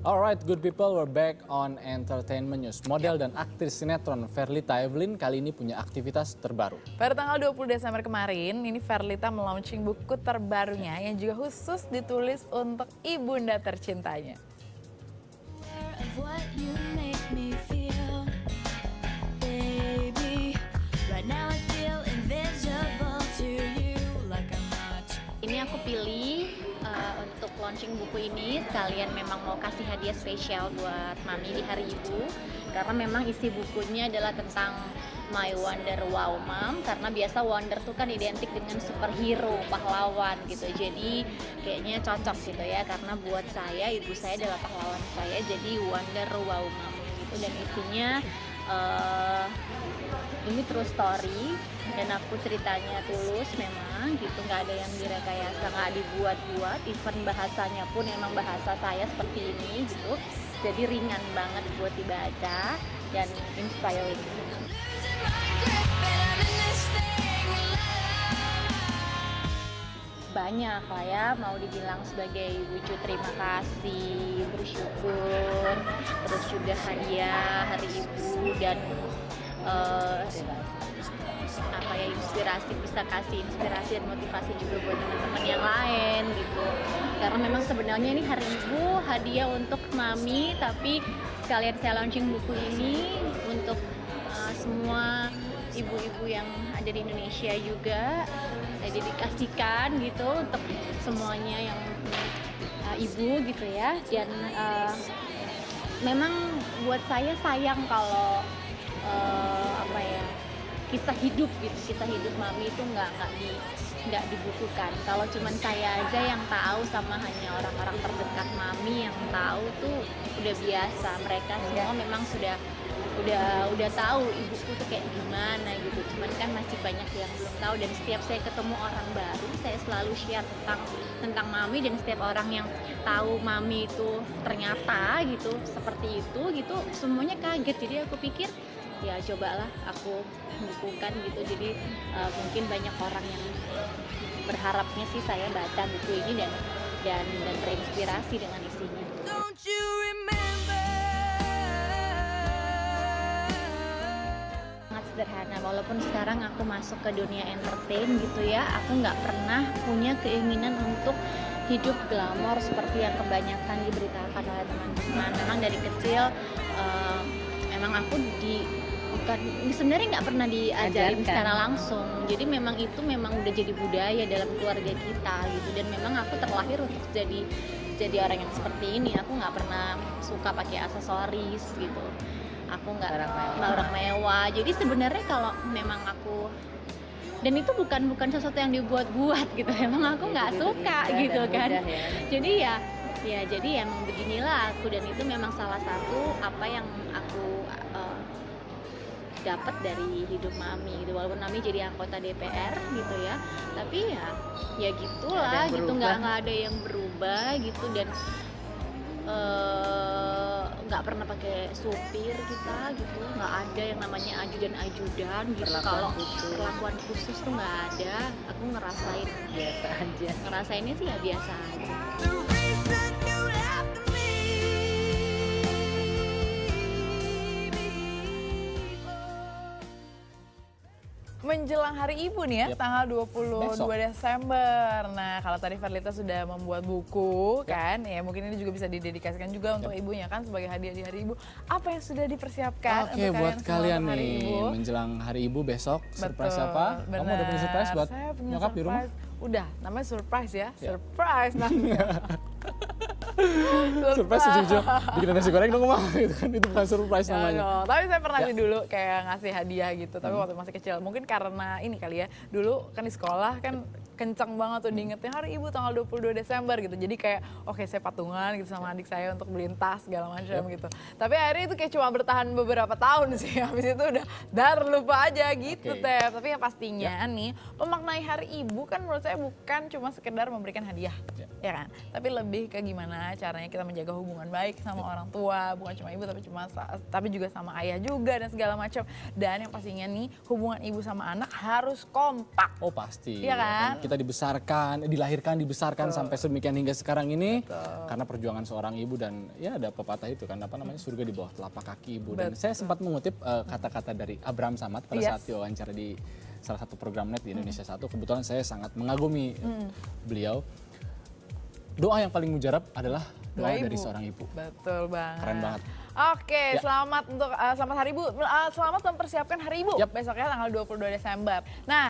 Alright, good people, we're back on Entertainment News. Model dan aktris sinetron Verlita Evelyn kali ini punya aktivitas terbaru. Pada tanggal 20 Desember kemarin, ini Verlita melaunching buku terbarunya yang juga khusus ditulis untuk ibunda tercintanya. Ini aku pilih untuk launching buku ini sekalian memang mau kasih hadiah spesial buat Mami di Hari Ibu. Karena memang isi bukunya adalah tentang My Wonder Wow Mom. Karena biasa Wonder tuh kan identik dengan superhero, pahlawan gitu. Jadi kayaknya cocok gitu ya. Karena buat saya, ibu saya adalah pahlawan saya. Jadi Wonder Wow Mom gitu. Dan isinya ini true story dan aku ceritanya tulus memang gitu, nggak ada yang direkayasa, nggak dibuat-buat, even bahasanya pun emang bahasa saya seperti ini gitu, jadi ringan banget buat dibaca dan inspiring. Banyak lah ya, mau dibilang sebagai wujud terima kasih, bersyukur, terus juga hadiah Hari Ibu dan inspirasi, bisa kasih inspirasi dan motivasi juga buat teman-teman yang lain gitu. Karena memang sebenarnya ini Hari Ibu hadiah untuk Mami, tapi sekalian saya launching buku ini untuk semua ibu-ibu yang ada di Indonesia juga. Saya dedikasikan gitu untuk semuanya yang ibu gitu ya. Dan memang buat saya sayang kalau kisah hidup gitu, kisah hidup Mami itu nggak dibukukan. Kalau cuman saya aja yang tahu sama hanya orang-orang terdekat Mami yang tahu tuh udah biasa. Mereka semua memang udah tahu ibuku tuh kayak gimana gitu. Cuman kan masih banyak yang belum tahu, dan setiap saya ketemu orang baru saya selalu share tentang Mami, dan setiap orang yang tahu Mami itu ternyata gitu seperti itu gitu, semuanya kaget. Jadi aku pikir ya cobalah aku bukukan gitu. Jadi mungkin banyak orang yang berharapnya sih saya baca buku ini dan terinspirasi dengan isinya. Sangat sederhana, walaupun sekarang aku masuk ke dunia entertain gitu ya, aku nggak pernah punya keinginan untuk hidup glamor seperti yang kebanyakan diberitakan oleh teman-teman. Memang dari kecil memang aku sebenarnya nggak pernah diajarin secara langsung. Jadi memang itu udah jadi budaya dalam keluarga kita gitu. Dan memang aku terlahir untuk jadi orang yang seperti ini. Aku nggak pernah suka pakai aksesoris gitu. Aku nggak orang mewah. Jadi sebenarnya kalau memang aku, dan itu bukan sesuatu yang dibuat-buat gitu. Memang aku nggak suka gitu kan. Jadi jadi emang beginilah aku, dan itu memang salah satu apa yang aku dapat dari hidup Mami gitu. Walaupun Mami jadi anggota DPR gitu ya, tapi ya gitulah gitu, nggak ada yang berubah gitu. Dan nggak pernah pakai supir kita gitu, nggak ada yang namanya ajudan gitu. Kalau perlakuan khusus tuh nggak ada. Aku ngerasain biasa aja, ngerasainnya sih ya biasa aja. Menjelang Hari Ibu nih ya, tanggal 22 Desember. Nah, kalau tadi Verlita sudah membuat buku kan, ya mungkin ini juga bisa didedikasikan juga untuk ibunya kan sebagai hadiah di Hari Ibu. Apa yang sudah dipersiapkan untuk buat kalian Hari nih, Ibu? Menjelang Hari Ibu besok, surprise Betul, apa? Kamu udah punya surprise buat nyokap di rumah? Udah, namanya surprise ya, surprise namanya. Surprise ujung-ujung bikin nasi goreng dong mah gitu kan, itu bukan surprise namanya. Tapi saya pernah sih dulu kayak ngasih hadiah gitu, tapi waktu masih kecil. Mungkin karena ini kali ya, dulu kan di sekolah kan kencang banget tuh diingetin Hari Ibu tanggal 22 Desember gitu. Jadi kayak oke, saya patungan gitu sama adik saya untuk beliin tas segala macam gitu. Tapi akhirnya itu kayak cuma bertahan beberapa tahun sih. Habis itu udah lupa aja gitu teh. Tapi yang pastinya nih, memaknai Hari Ibu kan menurut saya bukan cuma sekedar memberikan hadiah, ya kan? Tapi lebih ke gimana caranya kita menjaga hubungan baik sama orang tua, bukan cuma ibu tapi juga sama ayah juga dan segala macam. Dan yang pastinya nih, hubungan ibu sama anak harus kompak. Oh pasti. Iya kan? kita dilahirkan sampai sedemikian hingga sekarang ini karena perjuangan seorang ibu. Dan ya ada pepatah itu kan, apa namanya, surga di bawah telapak kaki ibu. Dan saya sempat mengutip kata-kata dari Abraham Samad pada saat diwawancara di salah satu program net di Indonesia 1. Kebetulan saya sangat mengagumi beliau. Doa yang paling mujarab adalah doa dari seorang ibu. Betul banget. Keren banget. Oke, selamat untuk selamat Hari Ibu. Selamat mempersiapkan Hari Ibu. Besoknya tanggal 22 Desember. Nah,